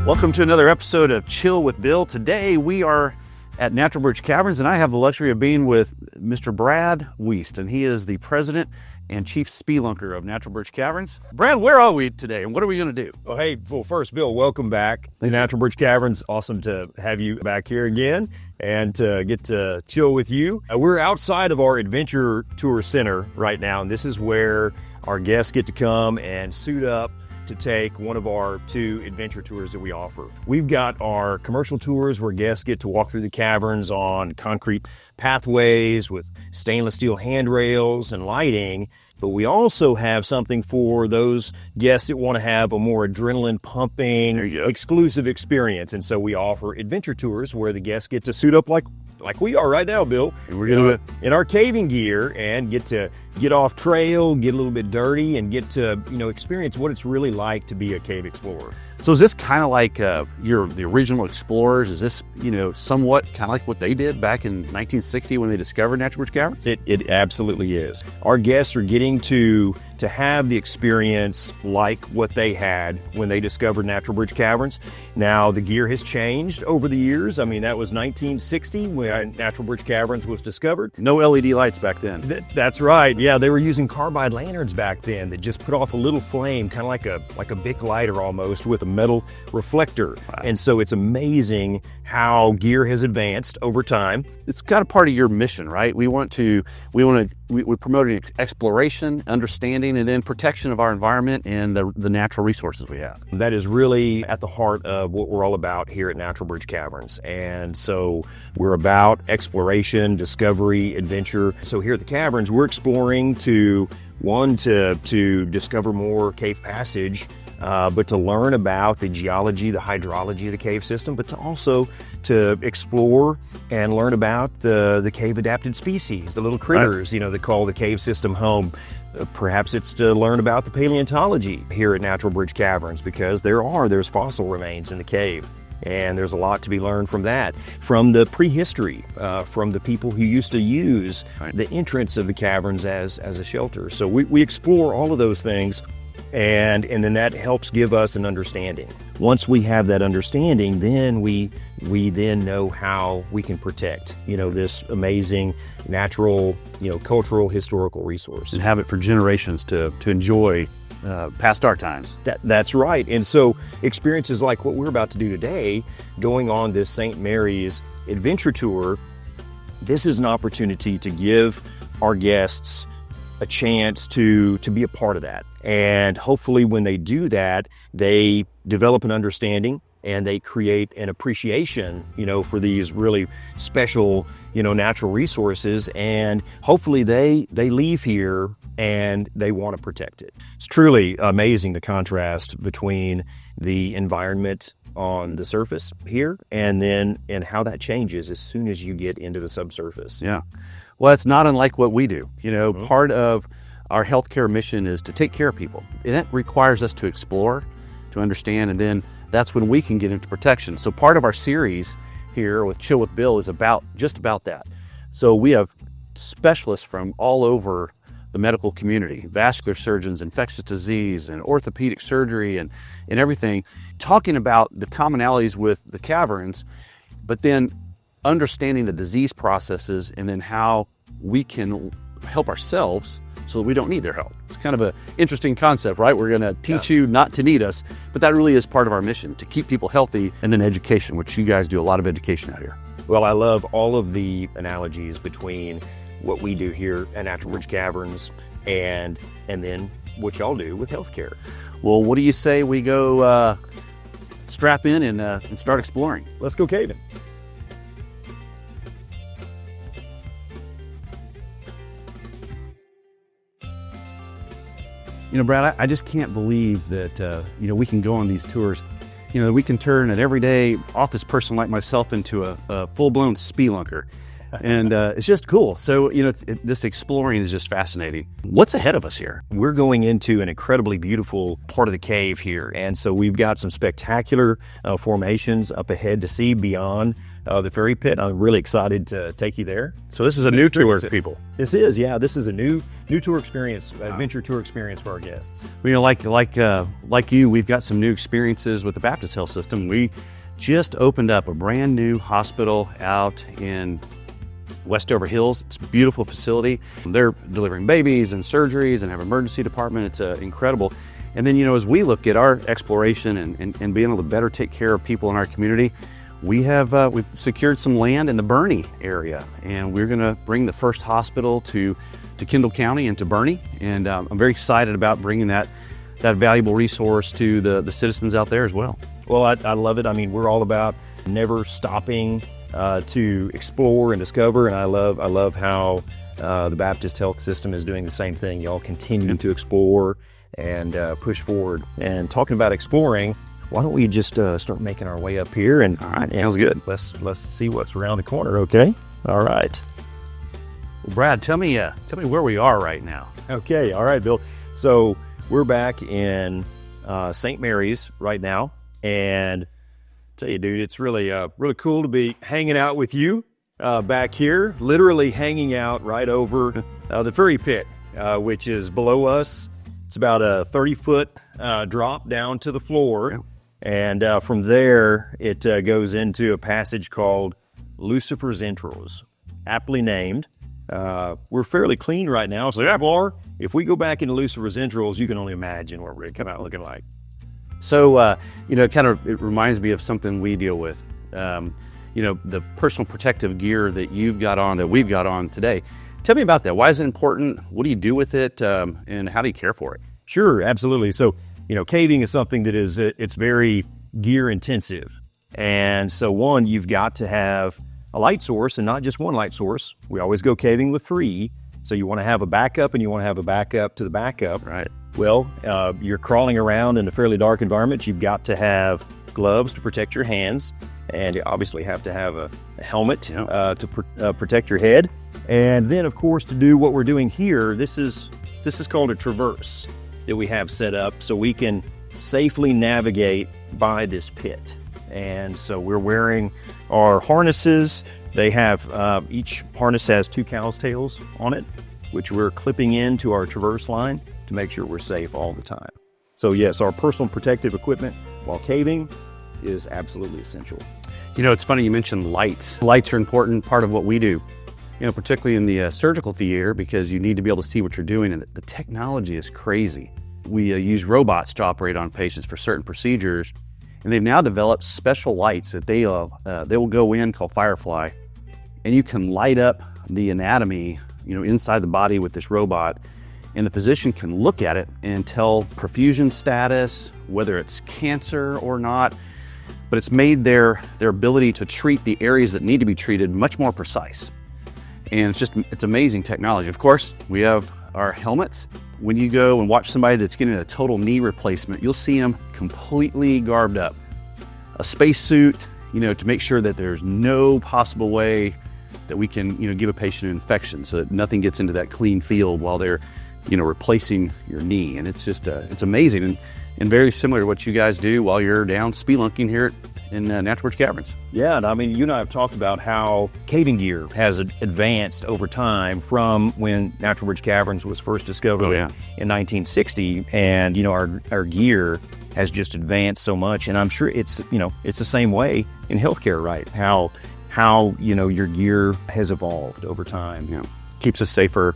Welcome to another episode of Chill with Bill. Today we are at Natural Bridge Caverns, and I have the luxury of being with Mr. Brad Wiest, and he is the president and chief spelunker of Natural Bridge Caverns. Brad, where are we today, and what are we going to do? Oh, hey, well, first, Bill, welcome back to Natural Bridge Caverns. Awesome to have you back here again and to get to chill with you. We're outside of our adventure tour center right now, and this is where our guests get to come and suit up to take one of our 2 adventure tours that we offer. We've got our commercial tours where guests get to walk through the caverns on concrete pathways with stainless steel handrails and lighting, but we also have something for those guests that want to have a more adrenaline pumping, exclusive experience. And so we offer adventure tours where the guests get to suit up like we are right now, Bill. And we're going to in our caving gear and get to get off trail, get a little bit dirty, and get to experience what it's really like to be a cave explorer. So is this kind of like the original explorers? Is this somewhat kind of like what they did back in 1960 when they discovered Natural Bridge Caverns? It absolutely is. Our guests are getting to have the experience like what they had when they discovered Natural Bridge Caverns. Now, the gear has changed over the years. I mean, that was 1960 when Natural Bridge Caverns was discovered. No LED lights back then. That's right. Yeah, they were using carbide lanterns back then that just put off a little flame, kind of like a Bic lighter almost, with a metal reflector. Wow. And so it's amazing how gear has advanced over time. It's kind of part of your mission, right? We're promoting exploration, understanding, and then protection of our environment and the natural resources we have. That is really at the heart of what we're all about here at Natural Bridge Caverns. And so we're about exploration, discovery, adventure. So here at the caverns, we're exploring to discover more cave passage, but to learn about the geology, the hydrology of the cave system, but to explore and learn about the cave adapted species, the little critters, that call the cave system home. Perhaps it's to learn about the paleontology here at Natural Bridge Caverns, because there's fossil remains in the cave. And there's a lot to be learned from that, from the prehistory, from the people who used to use the entrance of the caverns as a shelter. So we explore all of those things, and then that helps give us an understanding. Once we have that understanding, then we then know how we can protect, this amazing natural, cultural, historical resource. And have it for generations to enjoy past our times. That's right. And so experiences like what we're about to do today, going on this St. Mary's adventure tour, this is an opportunity to give our guests a chance to be a part of that. And hopefully when they do that, they develop an understanding and they create an appreciation, for these really special, natural resources. And hopefully they leave here and they want to protect it. It's truly amazing, the contrast between the environment on the surface here and how that changes as soon as you get into the subsurface. Yeah. Well, it's not unlike what we do. Part of our healthcare mission is to take care of people. And that requires us to explore, to understand, and then that's when we can get into protection. So part of our series here with Chill with Bill is just about that. So we have specialists from all over the medical community, vascular surgeons, infectious disease, and orthopedic surgery, and everything, talking about the commonalities with the caverns, but then understanding the disease processes and then how we can help ourselves so that we don't need their help. It's kind of an interesting concept, right? We're going to teach you not to need us, but that really is part of our mission, to keep people healthy, and then education, which you guys do a lot of education out here. Well, I love all of the analogies between what we do here at Natural Bridge Caverns and then what y'all do with healthcare. Well, what do you say we go strap in and start exploring? Let's go caving. Brad, I just can't believe that, we can go on these tours, we can turn an everyday office person like myself into a full-blown spelunker. And it's just cool. So, this exploring is just fascinating. What's ahead of us here? We're going into an incredibly beautiful part of the cave here. And so we've got some spectacular formations up ahead to see beyond the Fairy Pit. I'm really excited to take you there. So this is a new tour for people. This is a new tour experience, adventure tour experience for our guests. You know, like you, we've got some new experiences with the Baptist Health System. We just opened up a brand new hospital out in Westover Hills. It's a beautiful facility. They're delivering babies and surgeries and have an emergency department. It's incredible. And then, you know, as we look at our exploration and being able to better take care of people in our community, we've secured some land in the Bernie area, and we're going to bring the first hospital to Kendall County and to Bernie. And I'm very excited about bringing that valuable resource to the citizens out there as well. Well, I love it. I mean, we're all about never stopping to explore and discover, and I love how the Baptist Health System is doing the same thing. Y'all continue to explore and push forward. And talking about exploring, why don't we just start making our way up here? And all right, sounds good. Let's see what's around the corner. Okay. All right. Well, Brad, tell me where we are right now. Okay. All right, Bill. So we're back in St. Mary's right now, and tell you, dude, it's really cool to be hanging out with you back here, literally hanging out right over the Fairy Pit, which is below us. It's about a 30-foot drop down to the floor, and from there it goes into a passage called Lucifer's Entrails, aptly named. We're fairly clean right now, so if we go back into Lucifer's Entrails, you can only imagine what we're going to come out looking like. So, you know, it reminds me of something we deal with. You know, the personal protective gear that we've got on today. Tell me about that. Why is it important? What do you do with it? And how do you care for it? Sure, absolutely. So, you know, caving is something that it's very gear intensive. And so one, you've got to have a light source, and not just one light source. We always go caving with 3. So you want to have a backup, and you want to have a backup to the backup. Right. Well, you're crawling around in a fairly dark environment. You've got to have gloves to protect your hands, and you obviously have to have a helmet to protect your head. And then, of course, to do what we're doing here, this is called a traverse that we have set up so we can safely navigate by this pit. And so we're wearing our harnesses. They have each harness has 2 cow's tails on it, which we're clipping into our traverse line to make sure we're safe all the time. So yes, our personal protective equipment while caving is absolutely essential. You know, it's funny you mentioned lights. Lights are an important part of what we do, you know, particularly in the surgical theater, because you need to be able to see what you're doing, and the technology is crazy. We use robots to operate on patients for certain procedures, and they've now developed special lights that they will go in, called Firefly, and you can light up the anatomy, you know, inside the body with this robot, and the physician can look at it and tell perfusion status, whether it's cancer or not. But it's made their ability to treat the areas that need to be treated much more precise. And it's amazing technology. Of course, we have our helmets. When you go and watch somebody that's getting a total knee replacement, you'll see them completely garbed up. A spacesuit, you know, to make sure that there's no possible way that we can, you know, give a patient an infection so that nothing gets into that clean field while they're, you know, replacing your knee. And it's just, it's amazing and very similar to what you guys do while you're down spelunking here in Natural Bridge Caverns. Yeah, and I mean, you and I have talked about how caving gear has advanced over time from when Natural Bridge Caverns was first discovered in 1960. And, you know, our gear has just advanced so much. And I'm sure it's the same way in healthcare, right? How you know, your gear has evolved over time. Yeah. Keeps us safer,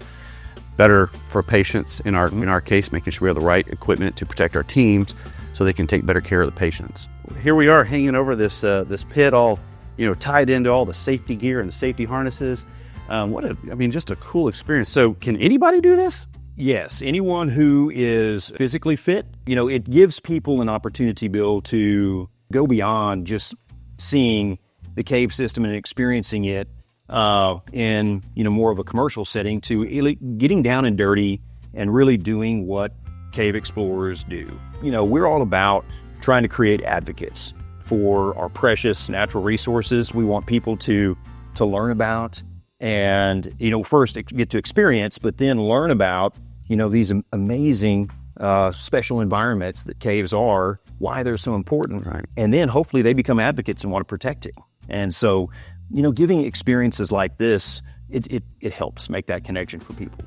better for patients in our case, making sure we have the right equipment to protect our teams so they can take better care of the patients. Here we are hanging over this pit, all, you know, tied into all the safety gear and the safety harnesses. Just a cool experience. So can anybody do this? Yes, anyone who is physically fit. You know, it gives people an opportunity, Bill, to go beyond just seeing the cave system and experiencing it in, you know, more of a commercial setting, to getting down and dirty and really doing what cave explorers do. You know, we're all about trying to create advocates for our precious natural resources. We want people to learn about and, you know, first get to experience, but then learn about, you know, these amazing special environments that caves are, why they're so important. Right. And then hopefully they become advocates and want to protect it. And so, giving experiences like this, it helps make that connection for people.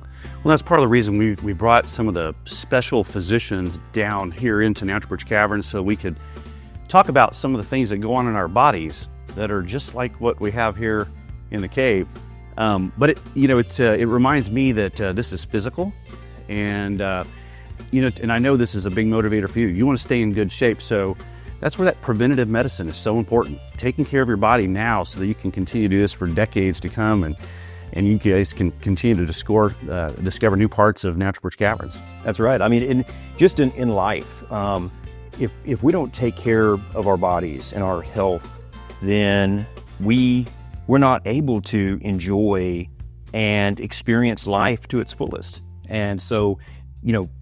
Well, that's part of the reason we brought some of the special physicians down here into Natural Bridge Caverns so we could talk about some of the things that go on in our bodies that are just like what we have here in the cave. But it reminds me that this is physical, and and I know this is a big motivator for you. You want to stay in good shape, so that's where that preventative medicine is so important. Taking care of your body now so that you can continue to do this for decades to come, and you guys can continue to discover new parts of Natural Bridge Caverns. That's right. I mean, in life, if we don't take care of our bodies and our health, then we're not able to enjoy and experience life to its fullest. And so,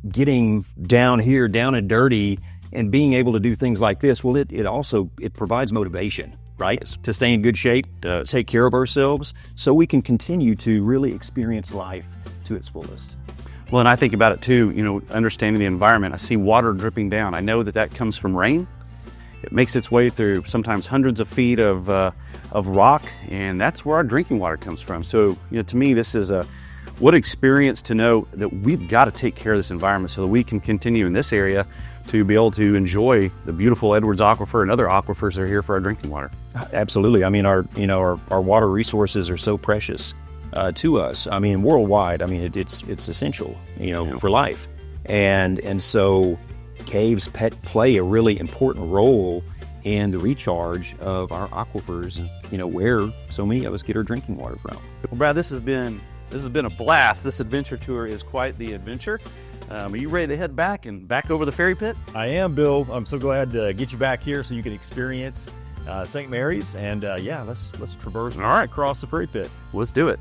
getting down here, down and dirty, and being able to do things like this, well, it also provides motivation, right? To stay in good shape, to take care of ourselves, so we can continue to really experience life to its fullest. Well, and I think about it too, understanding the environment. I see water dripping down. I know that comes from rain. It makes its way through sometimes hundreds of feet of rock, and that's where our drinking water comes from. So, to me, this is what experience to know that we've got to take care of this environment so that we can continue in this area to be able to enjoy the beautiful Edwards Aquifer and other aquifers that are here for our drinking water. Absolutely. I mean, our water resources are so precious to us. I mean, worldwide. I mean, it's essential, for life, and so caves play a really important role in the recharge of our aquifers, where so many of us get our drinking water from. Well, Brad, this has been a blast. This adventure tour is quite the adventure. Are you ready to head back over the ferry pit? I am, Bill. I'm so glad to get you back here so you can experience St. Mary's, and let's traverse across the ferry pit. Let's do it.